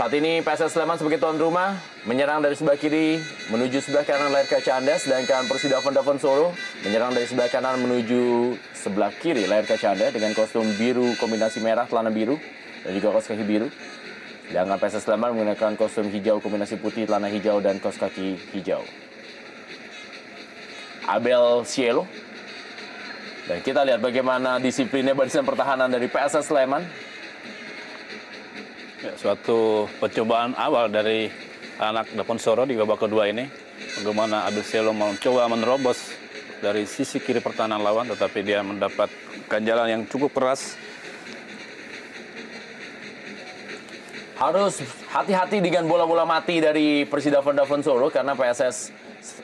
Saat ini PSS Sleman sebagai tuan rumah menyerang dari sebelah kiri menuju sebelah kanan layar kaca Anda, sedangkan Persida Davon Solo menyerang dari sebelah kanan menuju sebelah kiri layar kaca Anda dengan kostum biru kombinasi merah, celana biru dan juga kaos kaki biru. Sedangkan PSS Sleman menggunakan kostum hijau kombinasi putih, celana hijau dan kaos kaki hijau. Abel Cielo. Dan kita lihat bagaimana disiplinnya barisan pertahanan dari PSS Sleman. Ya, suatu percobaan awal dari anak Davon Solo di babak kedua ini. Bagaimana Abel Cielo mencoba menerobos dari sisi kiri pertahanan lawan, tetapi dia mendapat ganjalan yang cukup keras. Harus hati-hati dengan bola-bola mati dari Persida Davon Solo karena PSS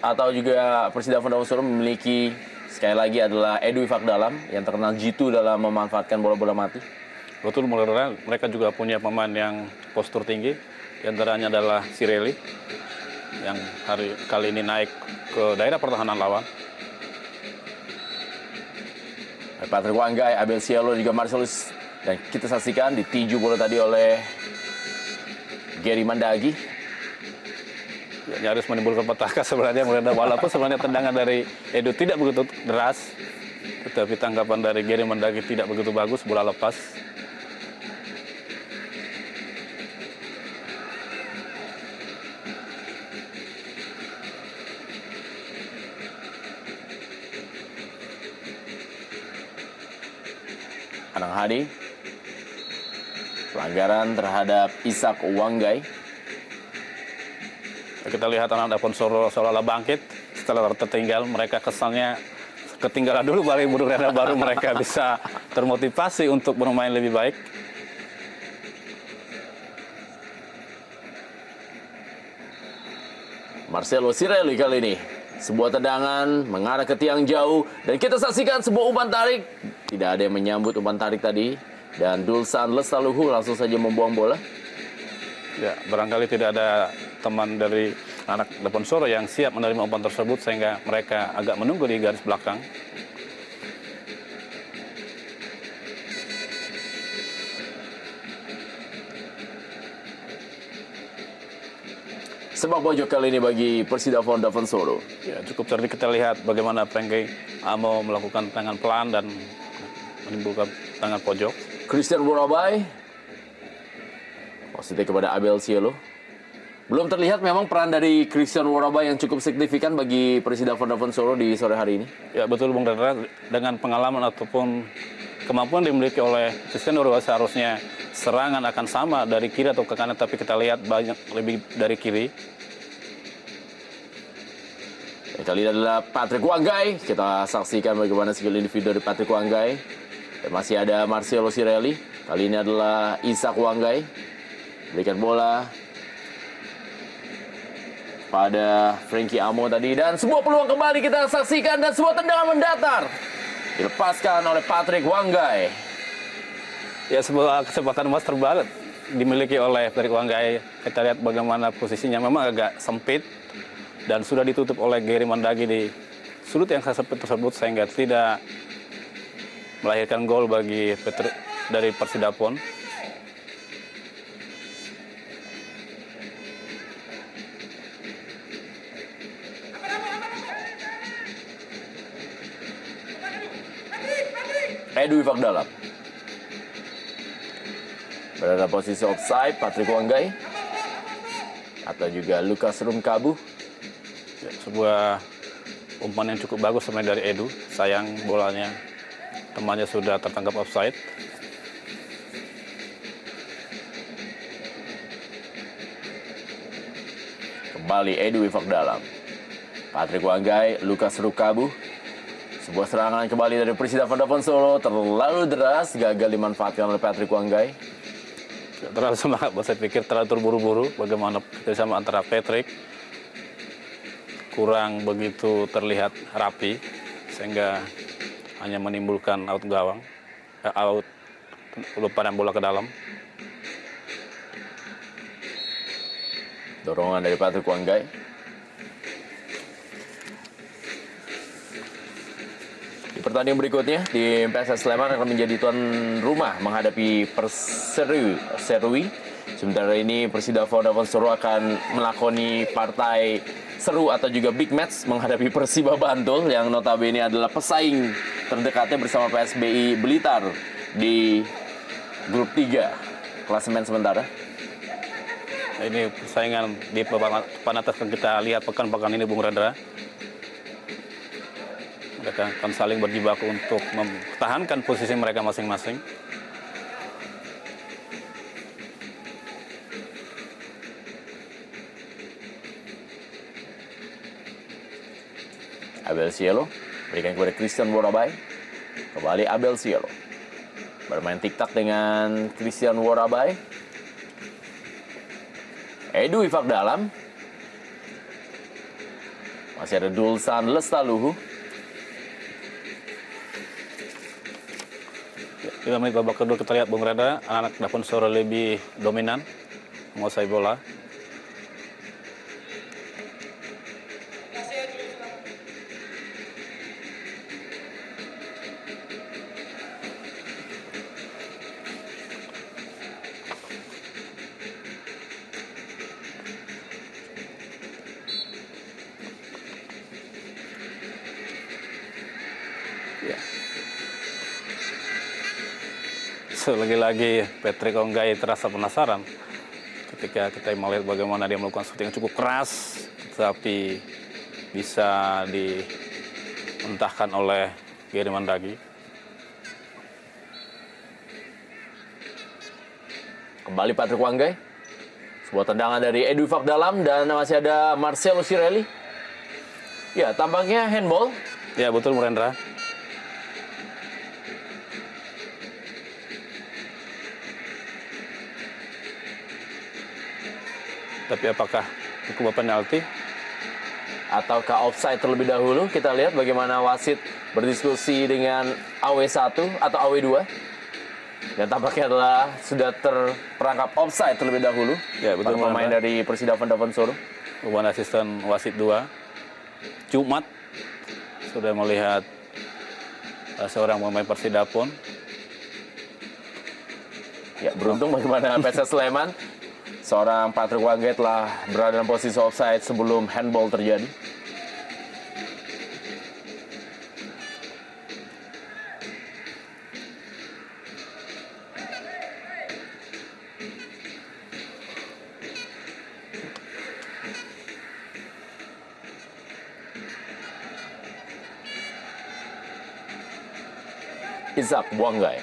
atau juga Persida Davon Solo memiliki sekali lagi adalah Edu Ifakdalam yang terkenal jitu dalam memanfaatkan bola-bola mati. Betul, mereka juga punya pemain yang postur tinggi. Di antaranya adalah Sireli yang kali ini naik ke daerah pertahanan lawan. Patrick Wanggai, Abel Cielo, juga Marcelus. Dan kita saksikan ditiju bola tadi oleh Gary Mandagi. Ya, nyaris menimbulkan petaka sebenarnya, walaupun sebenarnya tendangan dari Edu tidak begitu deras, tetapi tanggapan dari Gary Mandagi tidak begitu bagus, bola lepas. Anang Hadi, pelanggaran terhadap Ishak Wanggai. Kita lihat anak Davon Solo seolah-olah bangkit setelah tertinggal. Mereka kesannya ketinggalan dulu, baru mereka bisa termotivasi untuk bermain lebih baik. Marcelo Sireli kali ini. Sebuah tendangan mengarah ke tiang jauh. Dan kita saksikan sebuah umpan tarik. Tidak ada yang menyambut umpan tarik tadi. Dan Dulsan Lestaluhu langsung saja membuang bola. Ya, barangkali tidak ada teman dari anak Davon Solo yang siap menerima umpan tersebut, sehingga mereka agak menunggu di garis belakang. Sepak pojok kali ini bagi Persida Davon Solo. Ya, cukup cerdik kita lihat bagaimana Prengki Amo melakukan tangan pelan dan menimbulkan tangan pojok. Christian Worabai. Positif kepada Abel Cielo. Belum terlihat memang peran dari Christian Worabai yang cukup signifikan bagi Persida Davon Solo di sore hari ini. Ya, betul Bung Dara, dengan pengalaman ataupun kemampuan dimiliki oleh Christian Worabai seharusnya serangan akan sama dari kiri atau ke kanan, tapi kita lihat banyak lebih dari kiri. Kali ini adalah Patrick Wanggai. Kita saksikan bagaimana skill individu dari Patrick Wanggai. Dan masih ada Marcelo Sireli. Kali ini adalah Ishak Wanggai. Berikan bola pada Frankie Amo tadi. Dan sebuah peluang kembali kita saksikan. Dan sebuah tendangan mendatar. Dilepaskan oleh Patrick Wanggai. Ya, sebuah kesempatan emas terbalik dimiliki oleh Patrick Wanggai. Kita lihat bagaimana posisinya memang agak sempit. Dan sudah ditutup oleh Gary Mandagi di sudut yang sempit tersebut, sehingga tidak melahirkan gol bagi dari Persidapon. Edu Ifakdalam. Berada posisi offside Patrick Wanggai. Atau juga Lukas Rumkabu. Ya, sebuah umpan yang cukup bagus sebenarnya dari Edu. Sayang bolanya temannya sudah tertangkap offside. Kembali Edu Ifakdalam. Patrick Wanggai, Lukas Rumkabu. Sebuah serangan kembali dari Persida Davon Solo terlalu deras, gagal dimanfaatkan oleh Patrick Wanggai. Terlalu semangat, saya pikir terlalu terburu-buru. Bagaimana kerjasama antara Patrick kurang begitu terlihat rapi, sehingga hanya menimbulkan out gawang, out lemparan bola ke dalam. Dorongan dari Patrick Wanggai. Di pertandingan berikutnya, tim PSS Sleman akan menjadi tuan rumah menghadapi Perserui Sementara ini Persida Vodafone Solo akan melakoni partai seru atau juga big match menghadapi Persiba Bantul yang notabene adalah pesaing terdekatnya bersama PSBI Blitar di grup 3 klasemen sementara. Ini persaingan di papan atas yang kita lihat pekan-pekan ini, Bung Rendra. Mereka akan saling berjibaku untuk mempertahankan posisi mereka masing-masing. Abel Cielo berikan kepada Christian Worabay. Kembali Abel Cielo bermain tik-tak dengan Christian Worabay. Edu Ifak dalam. Masih ada Dulsan Lestaluhu. 5 menit babak kedua kita lihat, Bung Rendra, anak-anak Dafon Solo lebih dominan menguasai bola. Lagi-lagi Patrick Onggai terasa penasaran ketika kita melihat bagaimana dia melakukan shooting yang cukup keras, tetapi bisa dimentahkan oleh Gary Mandagi. Kembali Patrick Wanggai. Sebuah tendangan dari Edu Ifak dalam dan masih ada Marcelo Sirelli. Ya, tampaknya handball. Ya, betul, Murendra. Tapi apakah hukuman penalti ataukah offside terlebih dahulu? Kita lihat bagaimana wasit berdiskusi dengan AW1 atau AW2. Dan tampaknya adalah sudah terperangkap offside terlebih dahulu. Ya, betul, para pemain dari Persida Vodafone Solo. Hubungan asisten wasit 2. Jumat sudah melihat seorang pemain Persidapon. Ya, beruntung bagaimana PSS Sleman. Seorang Patrick Wanggai telah berada dalam posisi offside sebelum handball terjadi. Isaac Wanggai.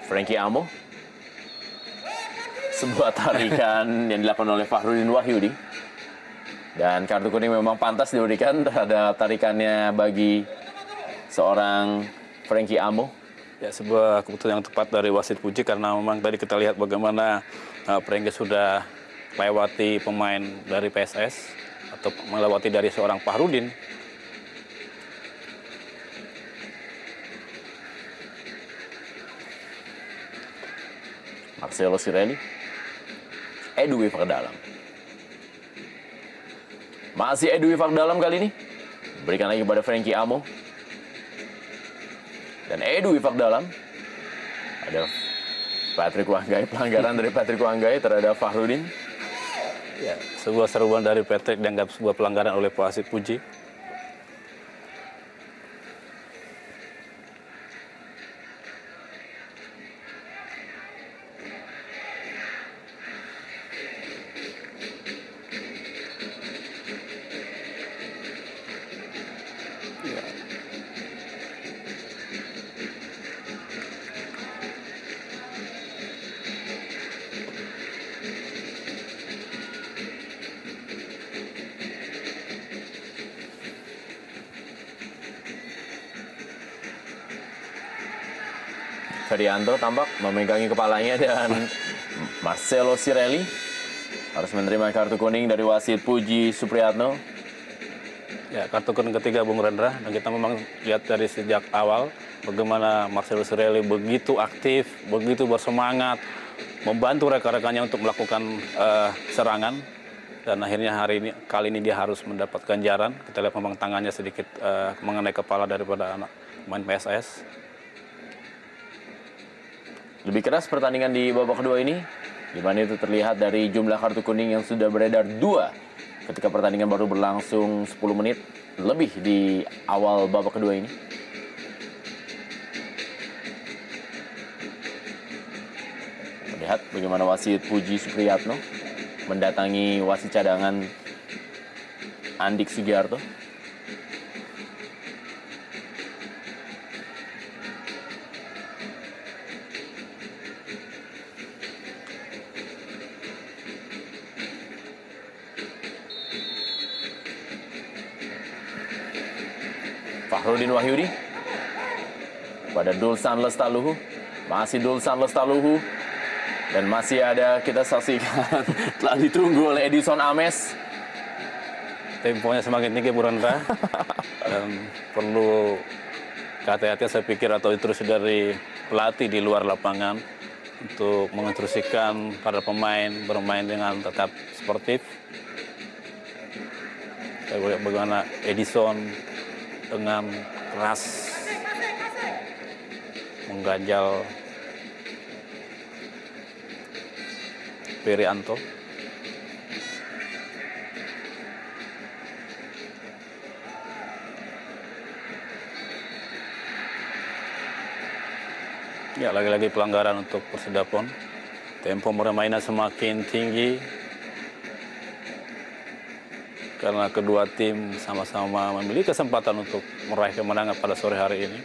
Frankie Amo. Sebuah tarikan yang dilakukan oleh Fahrudin Wahyudi. Dan kartu kuning memang pantas diberikan terhadap tarikannya bagi seorang Frankie Amo. Ya, sebuah keputusan yang tepat dari wasit Puji karena memang tadi kita lihat bagaimana Frankie sudah melewati pemain dari PSS atau melewati dari seorang Fahrudin. Marcelo Sirelli. Edu Ifak dalam. Masih Edu Ifak dalam kali ini. Berikan lagi kepada Frankie Amo. Dan Edu Ifak dalam. Ada Patrick Wanggai. Pelanggaran dari Patrick Wanggai terhadap Fahrudin. Ya, sebuah seruan dari Patrick dianggap sebuah pelanggaran oleh wasit Puji. Ferianto tampak memegangi kepalanya dan Marcelo Sirelli harus menerima kartu kuning dari wasit Puji Supriyatno. Ya, kartu kuning ketiga, Bung Rendra, dan kita memang lihat dari sejak awal bagaimana Marcelo Sirelli begitu aktif, begitu bersemangat, membantu rekan-rekannya untuk melakukan serangan, dan akhirnya kali ini dia harus mendapat ganjaran. Kita lihat memang tangannya sedikit mengenai kepala daripada anak pemain PSS. Lebih keras pertandingan di babak kedua ini, di mana itu terlihat dari jumlah kartu kuning yang sudah beredar 2 ketika pertandingan baru berlangsung 10 menit lebih di awal babak kedua ini. Lihat bagaimana wasit Puji Supriyatno mendatangi wasit cadangan Andik Sugiarto. Fahrudin Wahyudi pada Dulsan Lestaluhu, masih Dulsan Lestaluhu, dan masih ada kita saksikan telah ditunggu oleh Edison Ames. Temponya semakin tinggi Bu Rendra dan perlu kehati-hatian saya pikir atau instruksi dari pelatih di luar lapangan untuk menginstruksikan para pemain bermain dengan tetap sportif. Saya lihat bagaimana Edison dengan keras mengganjal Perianto. Ya, lagi-lagi pelanggaran untuk Persidapon. Tempo permainan semakin tinggi karena kedua tim sama-sama memiliki kesempatan untuk meraih kemenangan pada sore hari ini.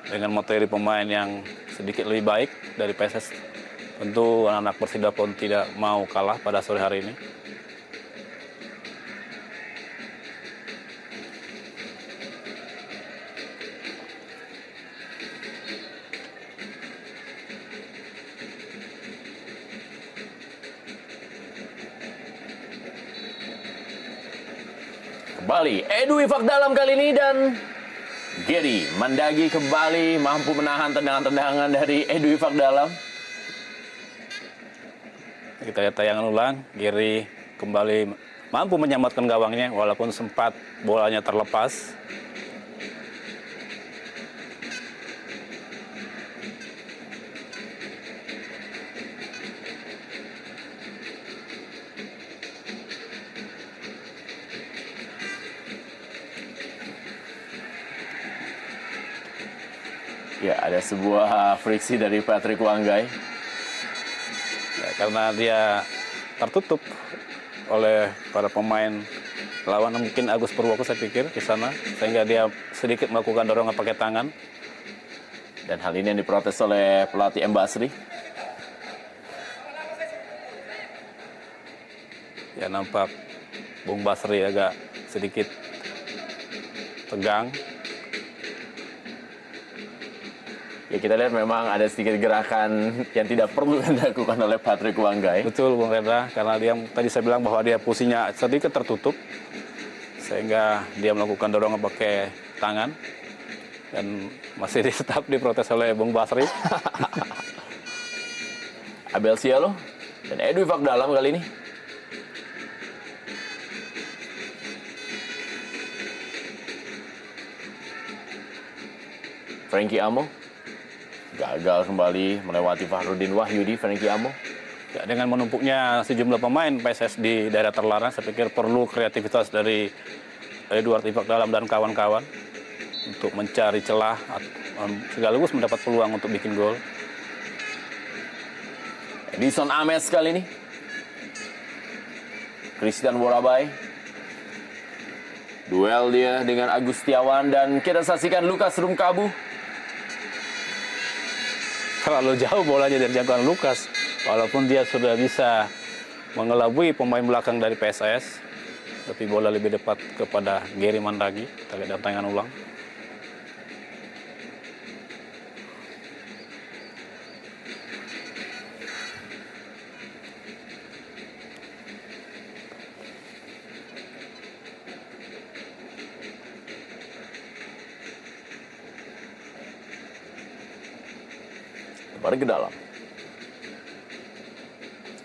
Dengan materi pemain yang sedikit lebih baik dari PSS, tentu anak-anak Persidapon tidak mau kalah pada sore hari ini. Kembali Edu Ifak dalam kali ini, dan Gary Mandagi kembali mampu menahan tendangan-tendangan dari Edu Ifak dalam. Kita lihat tayangan ulang, Gary kembali mampu menyelamatkan gawangnya walaupun sempat bolanya terlepas. Ya, ada sebuah friksi dari Patrick Wanggai. Ya, karena dia tertutup oleh para pemain lawan, mungkin Agus Purwoko saya pikir di sana, sehingga dia sedikit melakukan dorongan pakai tangan. Dan hal ini yang diprotes oleh pelatih M. Basri. Ya, nampak Bung Basri agak sedikit tegang. Ya, kita lihat memang ada sedikit gerakan yang tidak perlu dilakukan oleh Patrick Wanggai. Betul Bung Rendra, karena dia tadi saya bilang bahwa dia posisinya sedikit tertutup, sehingga dia melakukan dorongan pakai tangan, dan masih tetap diprotes oleh Bung Basri. Abel Cielo dan Edu Ifak dalam kali ini. Frankie Amo gagal kembali melewati Fahrudin Wahyudi. Frankie Amo. Ya, dengan menumpuknya sejumlah pemain PSS di daerah terlarang, saya pikir perlu kreativitas dari Edward Ifak dalam dan kawan-kawan untuk mencari celah sekaligus mendapat peluang untuk bikin gol. Edison Ames kali ini. Christian Worabay. Duel dia dengan Agus Setiawan, dan kita saksikan Lukas Rumkabu. Terlalu jauh bolanya dari jangkauan Lukas, walaupun dia sudah bisa mengelabui pemain belakang dari PSS, tapi bola lebih dekat kepada Gary Mandagi. Kita lihat tayangan ulang. Kembali ke dalam.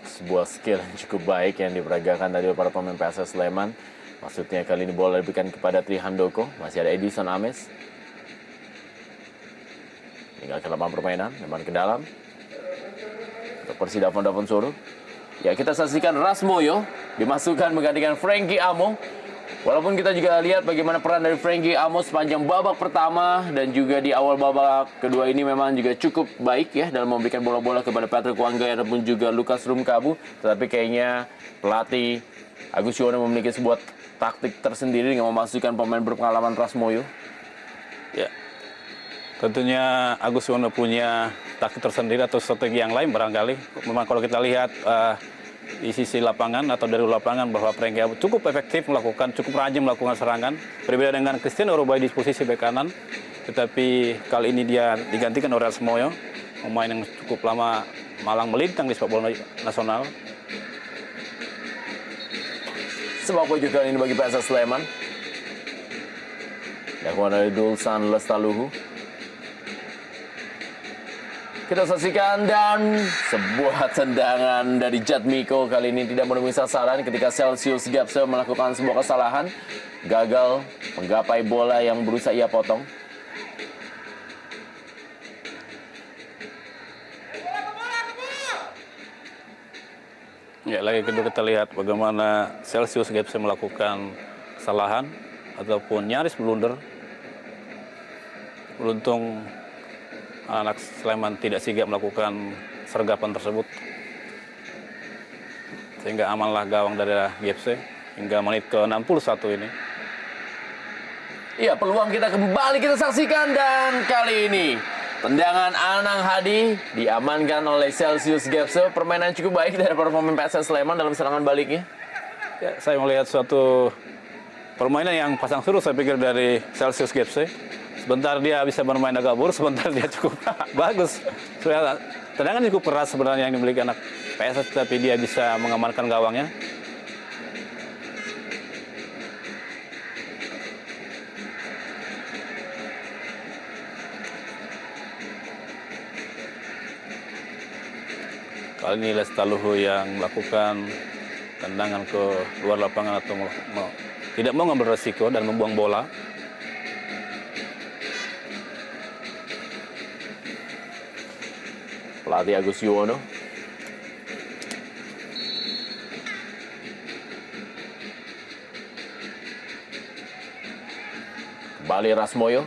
Sebuah skill yang cukup baik yang diperagakan dari para pemain PSS Sleman. Maksudnya kali ini bola diberikan kepada Tri Handoko. Masih ada Edison Ames. Tinggal ke lapangan permainan, lebar ke dalam. Untuk Persida Davonsoro. Ya, kita saksikan Rasmoyo dimasukkan menggantikan Frankie Amo. Walaupun kita juga lihat bagaimana peran dari Frankie Amo sepanjang babak pertama dan juga di awal babak kedua ini memang juga cukup baik ya dalam memberikan bola-bola kepada Patrick Wanggai ataupun juga Lukas Rumkabu. Tetapi kayaknya pelatih Agus Yono memiliki sebuah taktik tersendiri dengan memasukkan pemain berpengalaman Rasmoyo. Ya, tentunya Agus Yono punya taktik tersendiri atau strategi yang lain barangkali. Memang kalau kita lihat di sisi lapangan atau dari lapangan bahwa Frankie Amo cukup efektif melakukan, cukup rajin melakukan serangan. Berbeda dengan Christian Orobai di posisi bek kanan. Tetapi kali ini dia digantikan oleh Rasmoyo, pemain yang cukup lama malang melintang di sepak bola nasional. Sepak pojok kali ini bagi PSS Sleman. Dilakukan oleh Dulsan Lestaluhu. Kita saksikan dan sebuah tendangan dari Jatmiko kali ini tidak menemui sasaran ketika Celsius Gapse melakukan sebuah kesalahan. Gagal menggapai bola yang berusaha ia potong. Ya, lagi kedua kita lihat bagaimana Celsius Gapse melakukan kesalahan ataupun nyaris blunder. Beruntung anak Sleman tidak sigap melakukan sergapan tersebut. Sehingga amanlah gawang dari Gapse hingga menit ke-61 ini. Iya, peluang kita kembali kita saksikan dan kali ini tendangan Anang Hadi diamankan oleh Celsius Gapse. Permainan cukup baik dari para pemain PSS Sleman dalam serangan baliknya. Ya, saya melihat suatu permainan yang pasang surut saya pikir dari Celsius Gapse. Sebentar dia bisa bermain agak buruk, sebentar dia cukup bagus. Tendangan cukup keras sebenarnya yang dimiliki anak PSS, tapi dia bisa mengamankan gawangnya. Kali ini Lestaluhu yang melakukan tendangan ke luar lapangan atau tidak mau ngambil resiko dan membuang bola. Pelatih Agus Yuwono. Kembali Rasmoyo.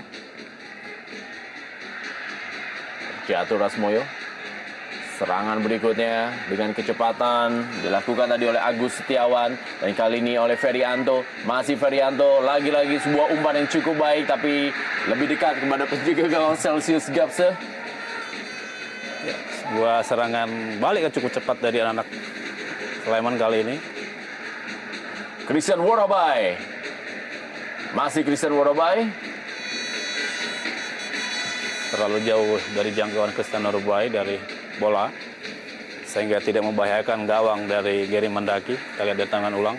Jatuh Rasmoyo. Serangan berikutnya dengan kecepatan dilakukan tadi oleh Agus Setiawan. Dan kali ini oleh Ferianto. Masih Ferianto. Lagi-lagi sebuah umpan yang cukup baik. Tapi lebih dekat kepada penjaga gawang Celsius Gapse. Ya, sebuah serangan balik yang cukup cepat dari anak Sleman kali ini. Christian Worobai. Masih Christian Worobai. Terlalu jauh dari jangkauan Christian Worobai dari bola. Sehingga tidak membahayakan gawang dari Gary Mandaki. Kita lihat dari tangan ulang.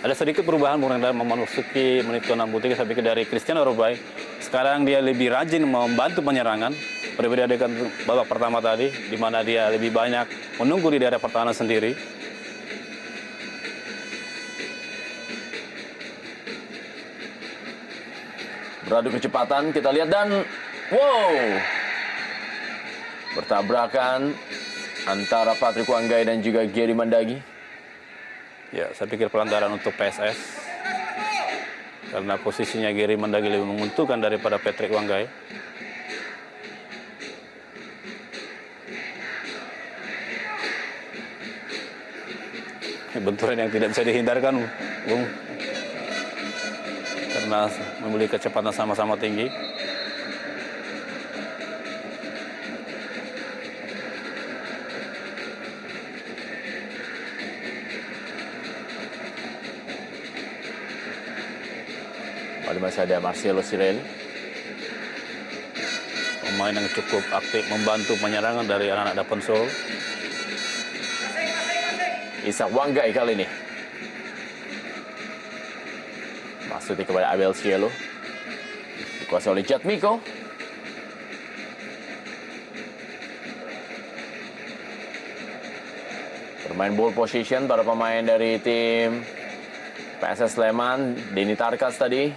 Ada sedikit perubahan dalam memasuki menit ke-63 saya pikir dari Christian Worobai. Sekarang dia lebih rajin membantu penyerangan. Berbeda dengan babak pertama tadi, di mana dia lebih banyak menunggu di daerah pertahanan sendiri. Beradu kecepatan, kita lihat dan wow! Bertabrakan antara Patrick Wanggai dan juga Gary Mandagi. Ya, saya pikir pelanggaran untuk PSS. Karena posisinya Gary Mandagi lebih menguntungkan daripada Patrick Wanggai. Benturan yang tidak bisa dihindarkan, Bung. Karena memiliki kecepatan sama-sama tinggi. Masih ada Marcelo Sirel. Pemain yang cukup aktif membantu penyerangan dari anak-anak Davonsoro. Ishak Wanggai kali ini. Maksudnya kepada Abel Cielo. Dikuasai oleh Jatmiko. Bermain ball position para pemain dari tim PSS Sleman, Denny Tarkas tadi.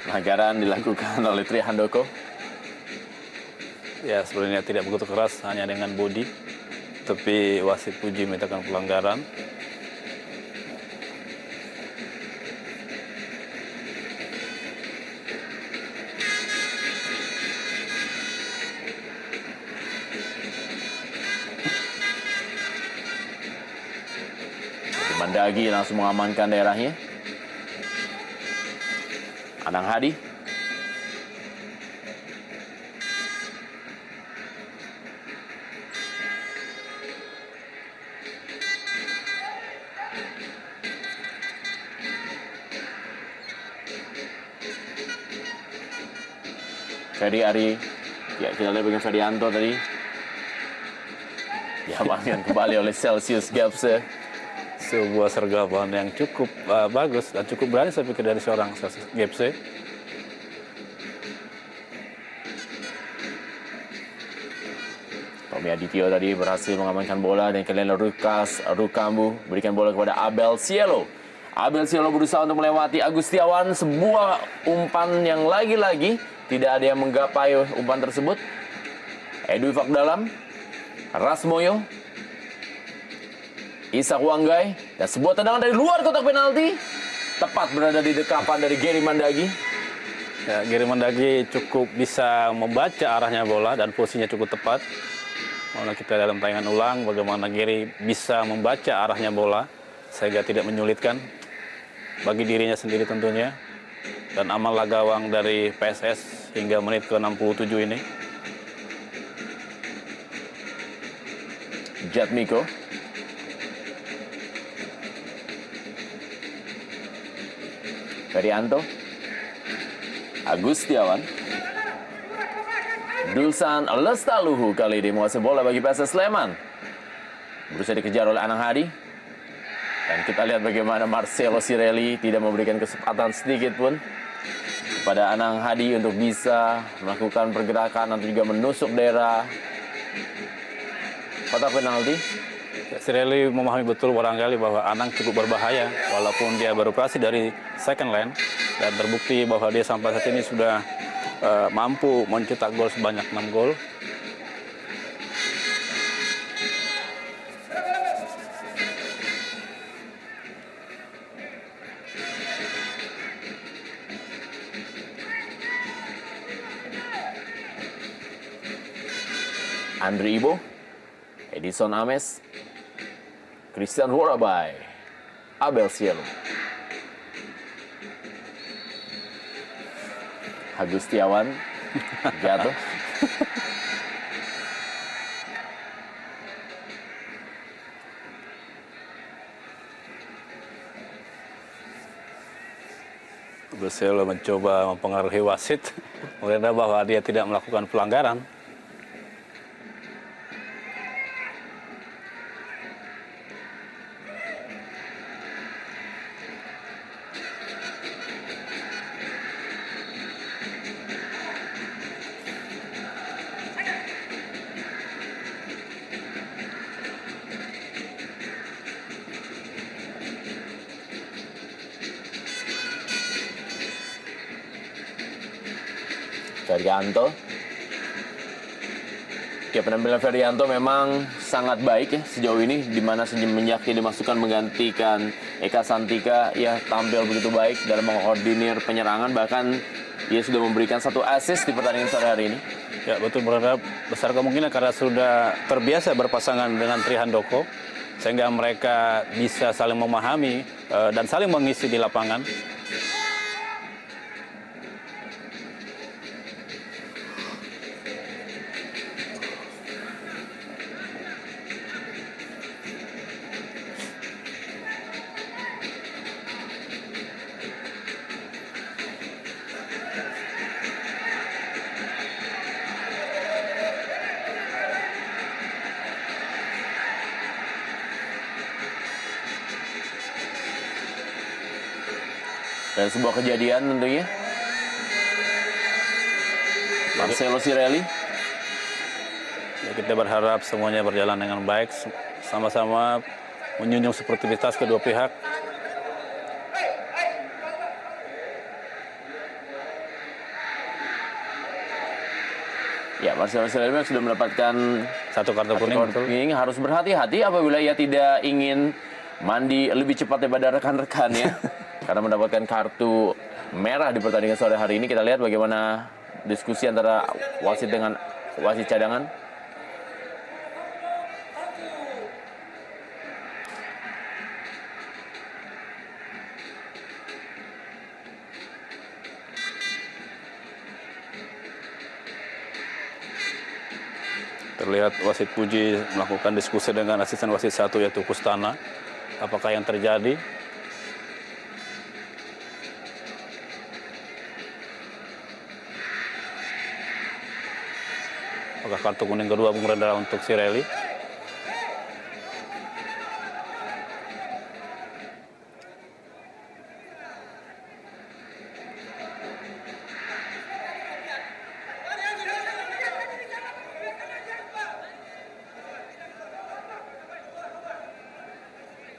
Pelanggaran dilakukan oleh Tri Handoko. Ya, sebenarnya tidak begitu keras, hanya dengan body. Tapi wasit Puji menyatakan pelanggaran. Mandagi langsung mengamankan daerahnya. Anang Hadi. Ferdi Ari. Ya, kita lihat bagian Ferdianto tadi. Diamankan kembali oleh Celsius Gapse. Sebuah sergapan yang cukup bagus dan cukup berani saya pikir dari seorang Gapse. Tommy Adityo tadi berhasil mengamankan bola dan kalian Lukas Rukambu berikan bola kepada Abel Cielo. Abel Cielo berusaha untuk melewati Agustiawan, sebuah umpan yang lagi-lagi tidak ada yang menggapai umpan tersebut. Edwi Fakdalam, Rasmoyo, Isak Wanggai, dan sebuah tendangan dari luar kotak penalti tepat berada di dekapan dari Gary Mandagi. Ya, Gary Mandagi cukup bisa membaca arahnya bola dan posisinya cukup tepat. Kalau kita dalam tayangan ulang bagaimana Gary bisa membaca arahnya bola sehingga tidak menyulitkan bagi dirinya sendiri tentunya. Dan amal gawang dari PSS hingga menit ke-67 ini. Jatmiko. Ferianto. Agustiawan. Dulsan Lestaluhu kali ini menguasai bola bagi PSS Sleman. Berusaha dikejar oleh Anang Hadi. Dan kita lihat bagaimana Marcelo Sirelli tidak memberikan kesempatan sedikit pun kepada Anang Hadi untuk bisa melakukan pergerakan atau juga menusuk daerah kotak penalti. Sirelli memahami betul barangkali bahwa Anang cukup berbahaya walaupun dia beroperasi dari second line dan terbukti bahwa dia sampai saat ini sudah mampu mencetak gol sebanyak 6 gol. Andri Ibo, Edison Ames, Christian Worabai, Abel Cielo, Agustiawan jatuh. Marcelo mencoba mempengaruhi wasit, mengira bahwa dia tidak melakukan pelanggaran. Ferianto. Ya, penampilan Ferianto memang sangat baik ya sejauh ini, di mana semenjak dia dimasukkan menggantikan Eka Santika, ia tampil begitu baik dalam mengkoordinir penyerangan, bahkan ia sudah memberikan 1 assist di pertandingan sore hari ini. Ya betul, berharap besar kemungkinan karena sudah terbiasa berpasangan dengan Tri Handoko sehingga mereka bisa saling memahami dan saling mengisi di lapangan. Dan sebuah kejadian tentunya. Marcelo Sirelli. Ya, kita berharap semuanya berjalan dengan baik, sama-sama menjunjung sportivitas kedua pihak. Ya, Marcelo Sirelli sudah mendapatkan Satu kartu kuning, betul. kuning. Harus berhati-hati apabila ia tidak ingin mandi lebih cepat daripada rekan-rekannya. Karena mendapatkan kartu merah di pertandingan sore hari ini. Kita lihat bagaimana diskusi antara wasit dengan wasit cadangan. Terlihat wasit Puji melakukan diskusi dengan asisten wasit satu yaitu Kustana. Apakah yang terjadi? Apakah kartu kuning kedua Bung Rendra untuk Sirelli?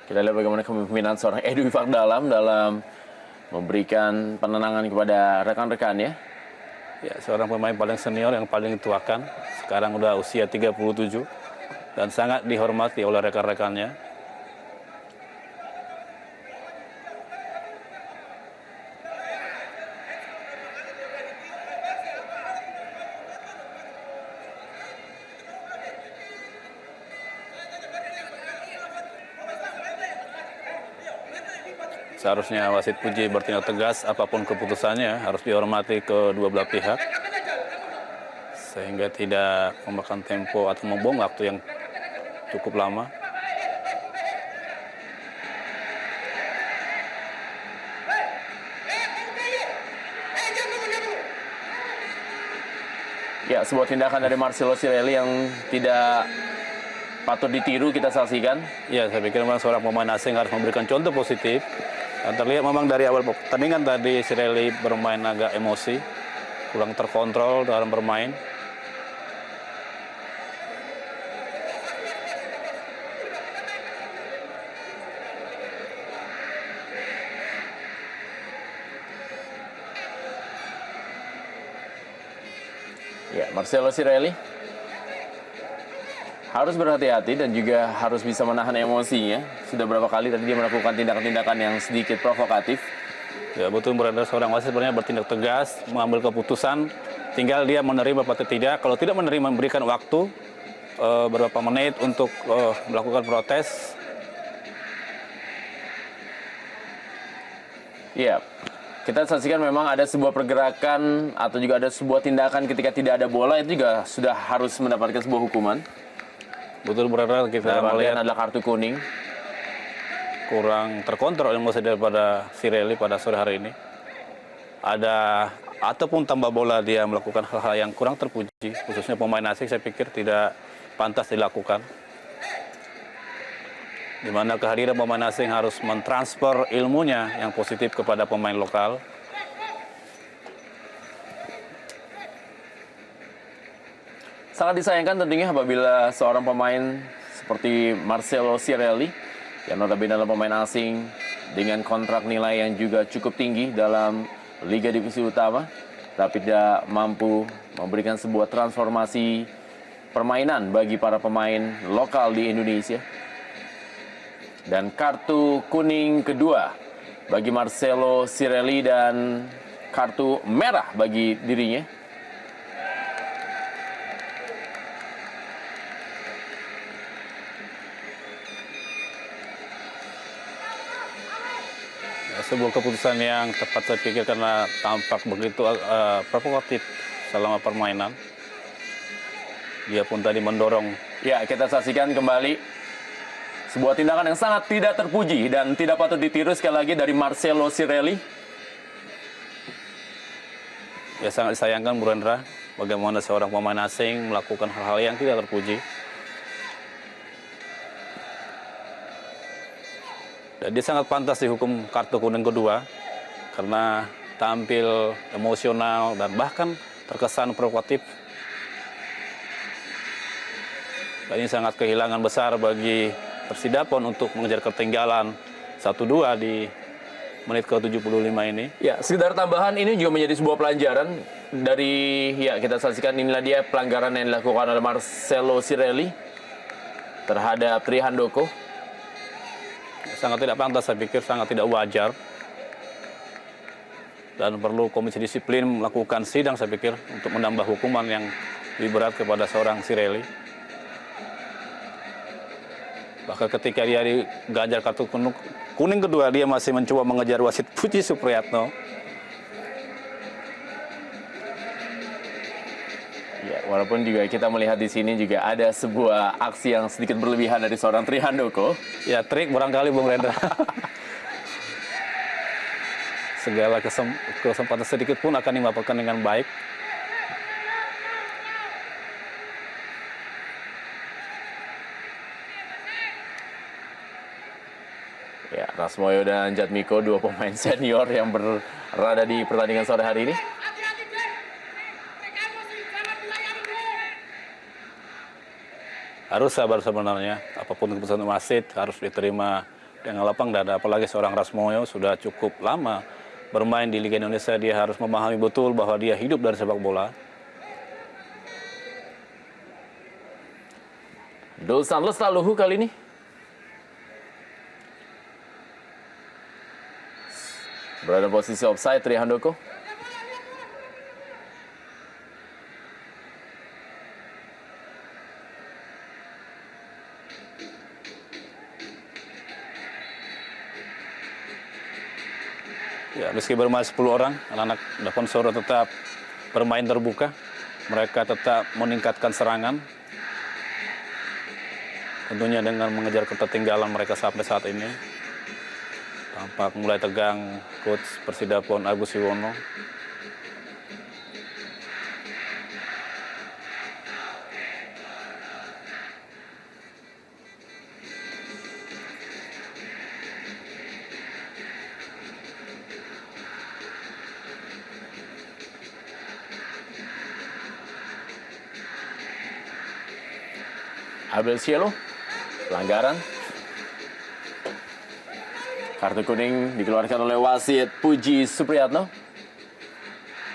Kita lihat bagaimana kepemimpinan seorang Edwi Fakdalam dalam memberikan penenangan kepada rekan-rekannya. Ya, seorang pemain paling senior yang paling dituakan. Sekarang udah usia 37 dan sangat dihormati oleh rekan-rekannya. Seharusnya wasit Puji bertindak tegas, apapun keputusannya harus dihormati kedua belah pihak, sehingga tidak memakan tempo atau membuang waktu yang cukup lama. Ya, sebuah tindakan dari Marcelo Sirelli yang tidak patut ditiru kita saksikan. Ya, saya pikir memang seorang pemain asing harus memberikan contoh positif. Dan terlihat memang dari awal pertandingan tadi Sirelli bermain agak emosi, kurang terkontrol dalam bermain. Ya, Marcelo Sirelli harus berhati-hati dan juga harus bisa menahan emosinya. Sudah berapa kali tadi dia melakukan tindakan-tindakan yang sedikit provokatif. Ya, betul, berada seorang wasit sebenarnya bertindak tegas, mengambil keputusan, tinggal dia menerima atau tidak. Kalau tidak menerima, memberikan waktu beberapa menit untuk melakukan protes. Ya, kita saksikan memang ada sebuah pergerakan atau juga ada sebuah tindakan ketika tidak ada bola, itu juga sudah harus mendapatkan sebuah hukuman. Betul, berada kita Dalam artian melihat adalah kartu kuning. kurang terkontrol emosi daripada Sirelli pada sore hari ini. Ada ataupun tambah bola dia melakukan hal-hal yang kurang terpuji, khususnya pemain asing saya pikir tidak pantas dilakukan. Di mana kehadiran pemain asing harus mentransfer ilmunya yang positif kepada pemain lokal. Sangat disayangkan tentunya apabila seorang pemain seperti Marcelo Sirelli, yang notabene adalah pemain asing dengan kontrak nilai yang juga cukup tinggi dalam Liga Divisi Utama, tapi tidak mampu memberikan sebuah transformasi permainan bagi para pemain lokal di Indonesia. Dan kartu kuning kedua bagi Marcelo Sirelli dan kartu merah bagi dirinya. Sebuah keputusan yang tepat saya pikir karena tampak begitu provokatif selama permainan. Dia pun tadi mendorong. Ya, kita saksikan kembali sebuah tindakan yang sangat tidak terpuji dan tidak patut ditiru sekali lagi dari Marcelo Sirelli. Ya, sangat disayangkan Bu Rendra, bagaimana seorang pemain asing melakukan hal-hal yang tidak terpuji. Dan dia sangat pantas dihukum kartu kuning kedua. karena tampil emosional dan bahkan terkesan provokatif. Dan ini sangat kehilangan besar bagi Persidapon untuk mengejar ketinggalan 1-2 di menit ke-75 ini. Ya, sekedar tambahan ini juga menjadi sebuah pelajaran dari, ya kita saksikan inilah dia pelanggaran yang dilakukan oleh Marcelo Cirelli terhadap Trihandoko. Sangat tidak pantas, saya pikir sangat tidak wajar. Dan perlu komisi disiplin melakukan sidang, saya pikir, untuk menambah hukuman yang lebih berat kepada seorang Cirelli. Bahkan ketika dia diganjar kartu kuning kedua, dia masih mencoba mengejar wasit Puji Supriyatno. Ya, walaupun juga kita melihat di sini juga ada sebuah aksi yang sedikit berlebihan dari seorang Trihandoko. Ya, trik barangkali Bung Rendra. Segala kesempatan sedikit pun akan dimanfaatkan dengan baik. Ya, Rasmoyo dan Jatmiko, dua pemain senior yang berada di pertandingan sore hari ini. Harus sabar sebenarnya, apapun keputusan wasit harus diterima dengan lapang dada. Apalagi seorang Rasmoyo sudah cukup lama bermain di Liga Indonesia, dia harus memahami betul bahwa dia hidup dari sepak bola. Dos Santos Taluhu kali ini. Berada posisi offside Trihandoko. Ya, meski bermain 10 orang, anak-anak Dafon Soro tetap bermain terbuka. Mereka tetap meningkatkan serangan. Tentunya dengan mengejar ketertinggalan mereka sampai saat ini. Tampak mulai tegang coach Persidapon Agus Yuwono. Abel Cielo, pelanggaran. Kartu kuning dikeluarkan oleh wasit Puji Supriyatno.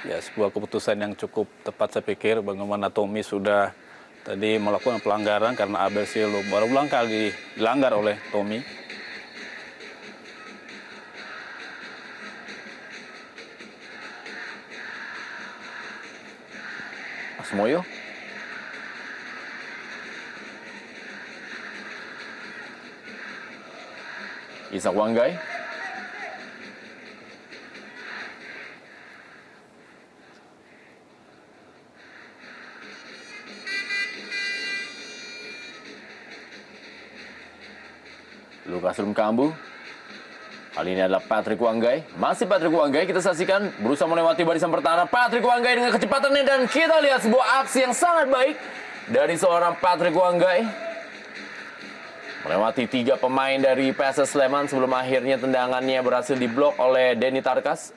Ya, sebuah keputusan yang cukup tepat saya pikir, bagaimana Tommy sudah tadi melakukan pelanggaran karena Abel Cielo baru ulang kali dilanggar oleh Tommy. Rasmoyo. Isak Wanggai. Lukas Rumkambu. Kali ini adalah Patrick Wanggai. Masih Patrick Wanggai, kita saksikan berusaha melewati barisan pertahanan Patrick Wanggai dengan kecepatannya, dan kita lihat sebuah aksi yang sangat baik dari seorang Patrick Wanggai. Melewati 3 pemain dari PSS Sleman sebelum akhirnya tendangannya berhasil diblok oleh Denny Tarkas.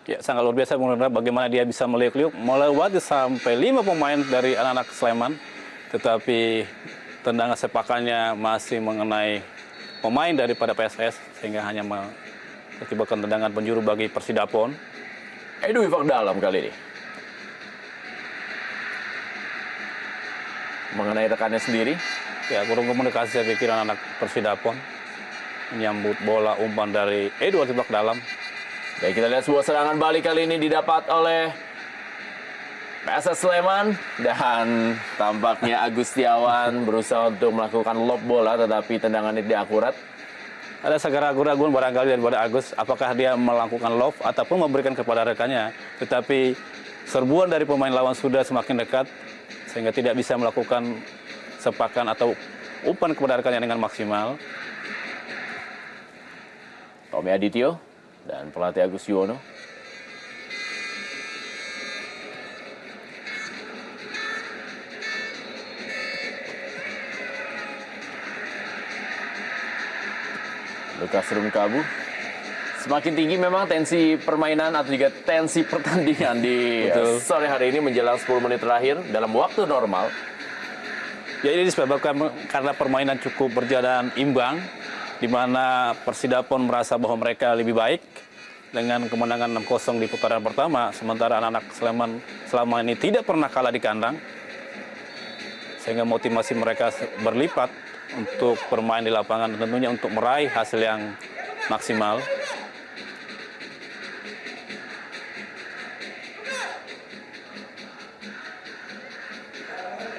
Ya, sangat luar biasa menurut saya bagaimana dia bisa meliuk-liuk melewati sampai 5 pemain dari anak-anak Sleman. Tetapi tendangan sepakannya masih mengenai pemain daripada PSS sehingga hanya mengakibatkan tendangan penjuru bagi Persidapon. Edu Ifak dalam kali ini. Mengenai rekannya sendiri. Ya, kurang komunikasi saya pikir anak Persidapon. Menyambut bola umpan dari Edward Ibak dalam. Baik, kita lihat sebuah serangan balik kali ini didapat oleh PSS Sleman. Dan tampaknya Agustiawan berusaha untuk melakukan lob bola, tetapi tendangannya tidak akurat. Ada segera ragu-raguan barangkali daripada Agus, apakah dia melakukan lob ataupun memberikan kepada rekannya. Tetapi serbuan dari pemain lawan sudah semakin dekat, sehingga tidak bisa melakukan sepakan atau umpan kepada rekannya dengan maksimal. Tommy Adityo dan pelatih Agus Yuwono. Lukas Rumkabu. Semakin tinggi memang tensi permainan atau juga tensi pertandingan di sore hari ini menjelang 10 menit terakhir dalam waktu normal. Ya, ini disebabkan karena permainan cukup berjalan imbang, di mana Persidapon merasa bahwa mereka lebih baik dengan kemenangan 6-0 di putaran pertama, sementara anak-anak Sleman selama ini tidak pernah kalah di kandang, sehingga motivasi mereka berlipat untuk bermain di lapangan, tentunya untuk meraih hasil yang maksimal.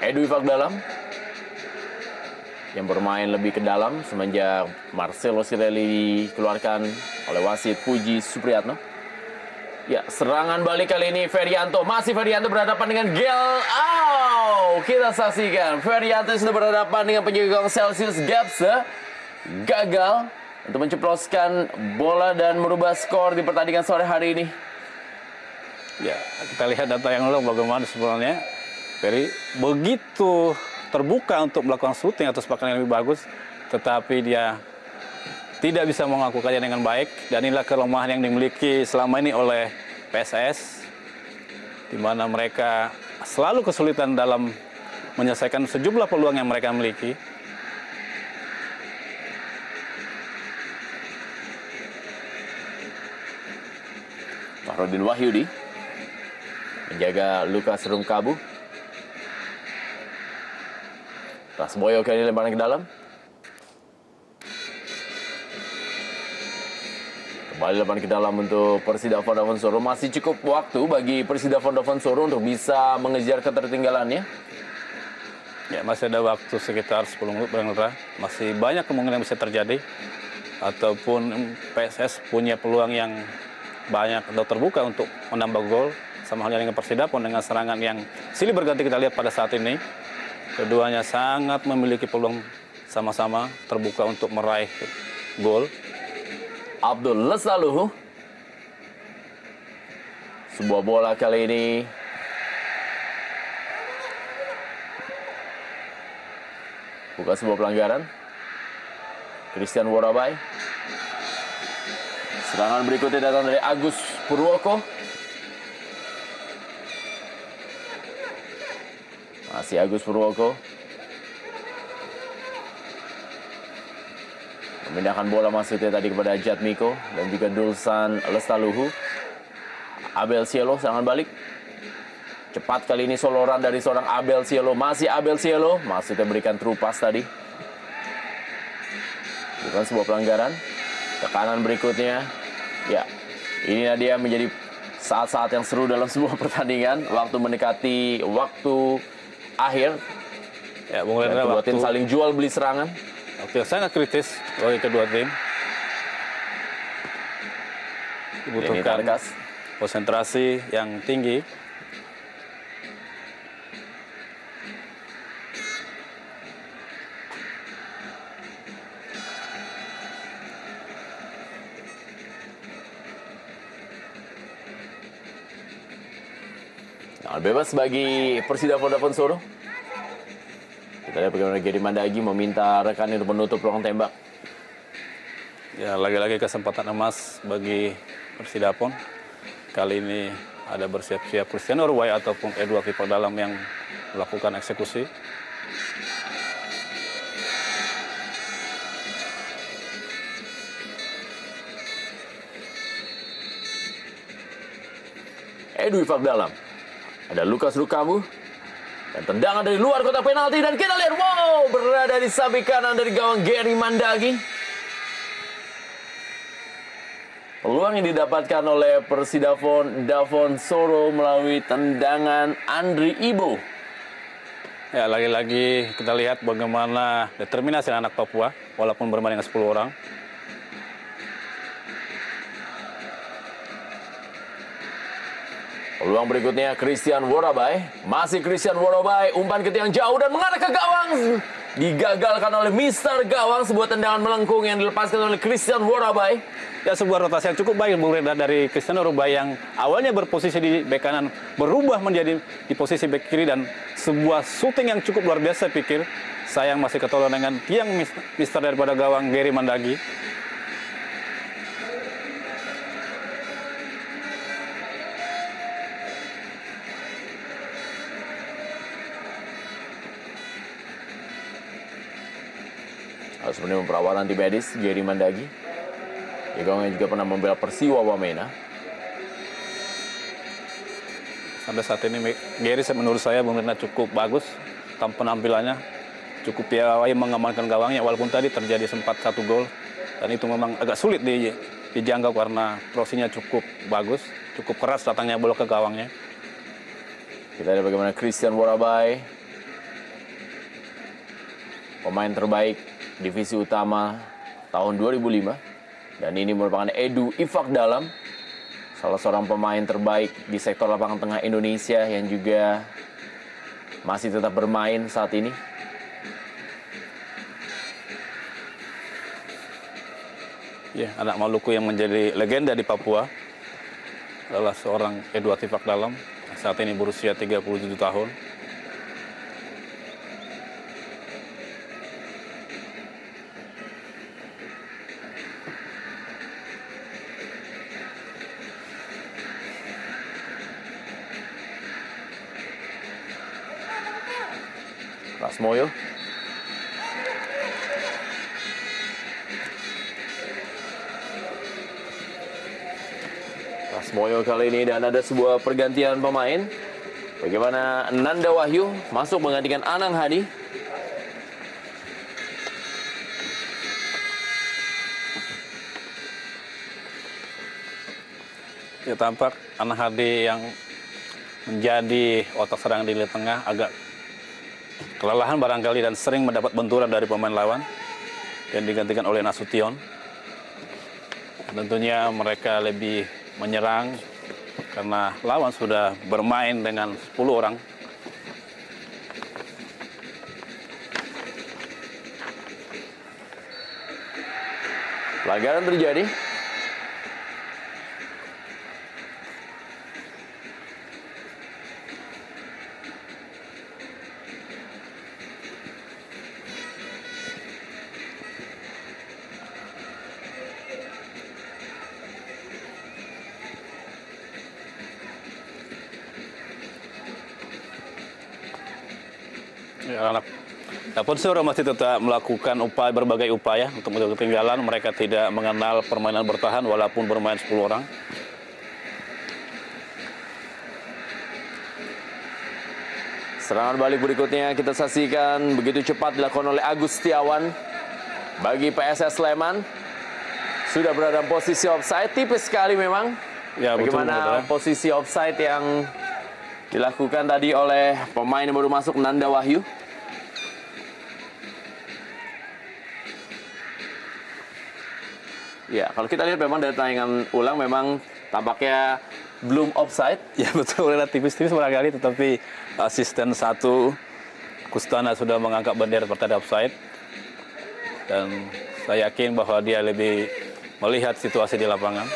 Edwi Fagdalam yang bermain lebih ke dalam semenjak Marcelo Sirelli dikeluarkan oleh wasit Puji Supriyatno. Ya, serangan balik kali ini Ferianto. Masih Ferianto berhadapan dengan Gel. Kita saksikan Ferianto sudah berhadapan dengan penjaga gawang Celsius Gapse. Gagal untuk menceploskan bola dan merubah skor di pertandingan sore hari ini. Ya, kita lihat data yang lalu bagaimana sebenarnya Ferry begitu terbuka untuk melakukan shooting atau sepakan yang lebih bagus, tetapi dia tidak bisa melakukannya dengan baik, dan inilah kelemahan yang dimiliki selama ini oleh PSS, di mana mereka selalu kesulitan dalam menyelesaikan sejumlah peluang yang mereka miliki. Fahrudin Wahyudi menjaga Lukas Rumkabu. Rasboyo kali ini lemparan ke dalam. Kembali lemparan ke dalam untuk Persida Vodafone Soro. Masih cukup waktu bagi Persida Vodafone Soro untuk bisa mengejar ketertinggalannya. Ya, masih ada waktu sekitar 10 menit, Bang Lura. Masih banyak kemungkinan bisa terjadi. Ataupun PSS punya peluang yang banyak atau terbuka untuk menambah gol. Sama halnya dengan Persidapon dengan serangan yang silih berganti kita lihat pada saat ini. Keduanya sangat memiliki peluang sama-sama terbuka untuk meraih gol. Abdul Lestaluhu. Sebuah bola kali ini bukan sebuah pelanggaran. Christian Worabai. Serangan berikutnya datang dari Agus Purwoko. Masih Agus Purwoko. Memindahkan bola maksudnya tadi kepada Jatmiko dan juga Dulsan Lestaluhu. Abel Cielo serangan balik. Cepat kali ini soloran dari seorang Abel Cielo. Masih Abel Cielo. Maksudnya berikan true pass tadi. Bukan sebuah pelanggaran. Tekanan berikutnya. Ya, inilah dia menjadi saat-saat yang seru dalam sebuah pertandingan. Waktu mendekati waktu akhir. Ya, Bung Rendra, kedua tim saling jual beli serangan. Waktu yang sangat kritis bagi kedua tim. Dibutuhkan konsentrasi yang tinggi. Nah, bebas bagi Persida Vodafone Soro. Kita lihat bagaimana Gary Mandagi meminta rekannya untuk menutup ruang tembak. Ya, lagi-lagi kesempatan emas bagi Persidapon. Kali ini ada bersiap-siap Christian Orway ataupun Edward Fagdalam yang melakukan eksekusi. Edwi Fagdalam. Ada Lukas Rukamu. Dan tendangan dari luar kotak penalti. Dan kita lihat, wow, berada di samping kanan dari gawang Gary Mandagi. Peluang yang didapatkan oleh Persida Vodafone Soro melalui tendangan Andri Ibo. Ya, lagi-lagi kita lihat bagaimana determinasi anak Papua walaupun bermain dengan 10 orang. Peluang berikutnya Christian Worabai. Masih Christian Worabai, umpan ke tiang jauh dan mengarah ke gawang. Digagalkan oleh Mister Gawang, sebuah tendangan melengkung yang dilepaskan oleh Christian Worabai. Ya, sebuah rotasi yang cukup baik Bung Reda dari Christian Worabai yang awalnya berposisi di bek kanan berubah menjadi di posisi bek kiri, dan sebuah shooting yang cukup luar biasa pikir. Sayang masih ketolong dengan tiang Mister daripada gawang Gary Mandagi. harus menerima perawatan tim medis. Gary Mandagi, ya gawang yang juga pernah membela Persiwa Wamena. Sampai saat ini Gary menurut saya benar-benar cukup bagus penampilannya, cukup piawai mengamankan gawangnya, walaupun tadi terjadi sempat 1 gol dan itu memang agak sulit dijangkau karena crossingnya cukup bagus, cukup keras datangnya bola ke gawangnya. Kita lihat bagaimana Christian Worabai, pemain terbaik divisi utama tahun 2005, dan ini merupakan Edu Ifak Dalam, salah seorang pemain terbaik di sektor lapangan tengah Indonesia yang juga masih tetap bermain saat ini. Ya, anak Maluku yang menjadi legenda di Papua adalah seorang Edward Ifak Dalam, saat ini berusia 37 tahun. Rasmoyo. Rasmoyo kali ini, dan ada sebuah pergantian pemain. Bagaimana Nanda Wahyu masuk menggantikan Anang Hadi. Ya, tampak Anang Hadi yang menjadi otak serang di lini tengah agak kelelahan barangkali dan sering mendapat benturan dari pemain lawan dan digantikan oleh Nasution. Tentunya mereka lebih menyerang karena lawan sudah bermain dengan 10 orang. Pelanggaran terjadi. Ya, anak Daponsoro masih tetap melakukan berbagai upaya untuk menjaga ketinggalan. Mereka tidak mengenal permainan bertahan walaupun bermain 10 orang. Serangan balik berikutnya kita saksikan begitu cepat dilakukan oleh Agus Setiawan bagi PSS Sleman. Sudah berada dalam posisi offside, tipis sekali memang. Ya, bagaimana betul, posisi offside yang dilakukan tadi oleh pemain yang baru masuk, Nanda Wahyu. Ya, kalau kita lihat memang dari tayangan ulang memang tampaknya belum offside. Ya betul, tipis-tipis barangkali, tetapi asisten 1 Kustana sudah mengangkat bendera pertanda offside. Dan saya yakin bahwa dia lebih melihat situasi di lapangan.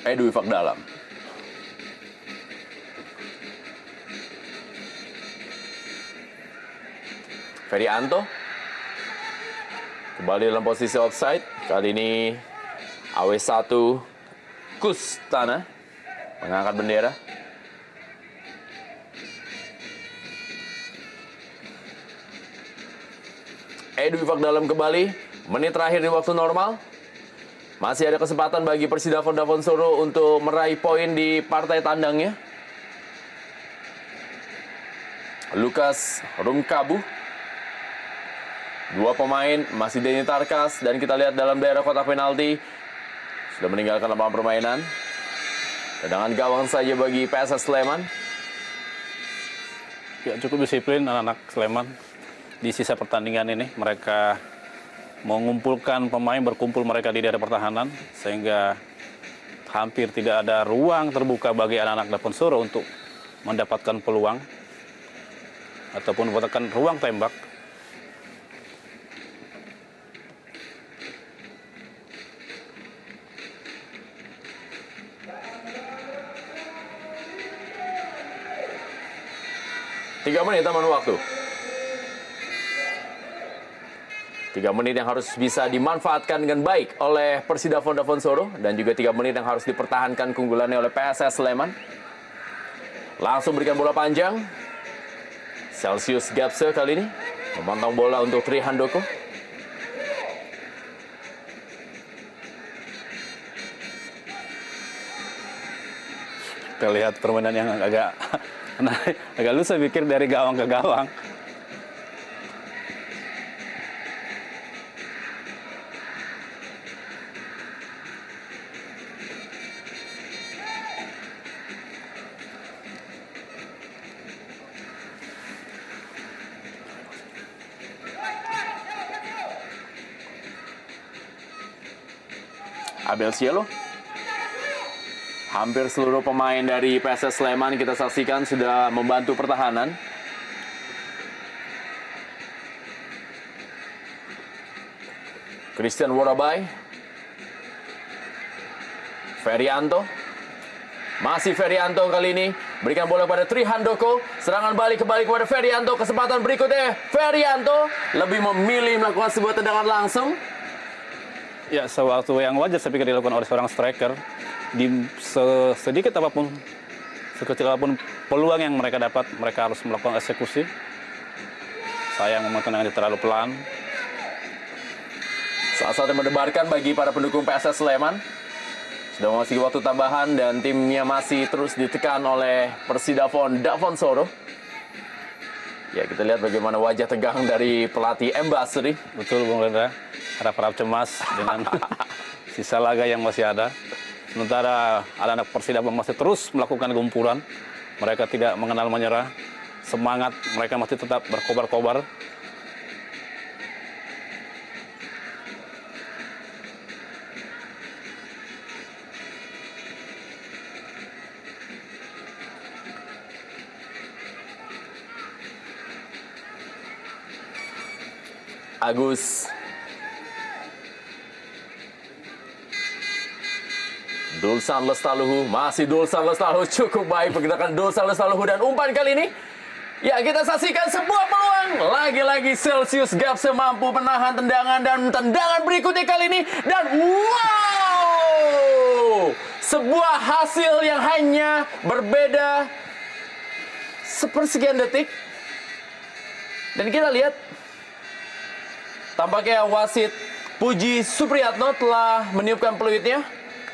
Edu Ifak Dalam. Ferianto kembali dalam posisi offside. Kali ini AW1 Kustana mengangkat bendera. Edu Ifak Dalam kembali. Menit terakhir di waktu normal. Masih ada kesempatan bagi Persidafon Dafonsoro untuk meraih poin di partai tandangnya. Lukas Rumkabu. 2 pemain masih Denny Tarkas, dan kita lihat dalam daerah kotak penalti sudah meninggalkan lapangan permainan. Tendangan gawang saja bagi PSS Sleman. Ya, cukup disiplin anak-anak Sleman di sisa pertandingan ini. Mereka mengumpulkan pemain, berkumpul mereka di daerah pertahanan sehingga hampir tidak ada ruang terbuka bagi anak-anak Dafonsoro untuk mendapatkan peluang ataupun mendapatkan ruang tembak. Tiga menit taman waktu. 3 menit yang harus bisa dimanfaatkan dengan baik oleh Persidafon Dafonsoro, dan juga 3 menit yang harus dipertahankan keunggulannya oleh PSS Sleman. Langsung berikan bola panjang. Celsius Gapse kali ini memantau bola untuk Tri Handoko. Kita lihat permainan yang agak agak lusa pikir dari gawang ke gawang. Abel Cielo. Hampir seluruh pemain dari PSS Sleman kita saksikan sudah membantu pertahanan. Christian Worabai. Ferianto. Masih Ferianto kali ini. Berikan bola pada Tri Handoko. Serangan balik kembali kepada Ferianto. Kesempatan berikutnya. Ferianto lebih memilih melakukan sebuah tendangan langsung. Ya, sesuatu yang wajar saya pikir dilakukan oleh seorang striker. Di sedikit apapun, sekecil apapun peluang yang mereka dapat, mereka harus melakukan eksekusi. Sayang memang tendangannya terlalu pelan. Saat-saat yang mendebarkan bagi para pendukung PSS Sleman. Sudah memasuki waktu tambahan dan timnya masih terus ditekan oleh Persidafon Davon Soro. Ya, kita lihat bagaimana wajah tegang dari pelatih Embasri. Betul, Bung Rendra. Harap-harap cemas dengan sisa laga yang masih ada. Sementara anak-anak Persidafon masih terus melakukan gempuran. Mereka tidak mengenal menyerah. Semangat mereka masih tetap berkobar-kobar. Agus. Dulsan Lestaluhu, masih Dulsan Lestaluhu, cukup baik pergerakan Dulsan Lestaluhu dan umpan kali ini. Ya, kita saksikan sebuah peluang. Lagi-lagi Celsius Gapse mampu menahan tendangan dan tendangan berikutnya kali ini. Dan wow! Sebuah hasil yang hanya berbeda sepersekian detik. Dan kita lihat tampaknya wasit Puji Supriyatno telah meniupkan peluitnya.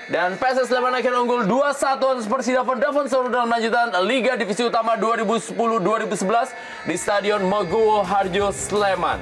Dan PSS Sleman akhirnya unggul 2-1 atas Persidafon Davon Soro dalam lanjutan Liga Divisi Utama 2010-2011 di Stadion Moguwo Harjo Sleman.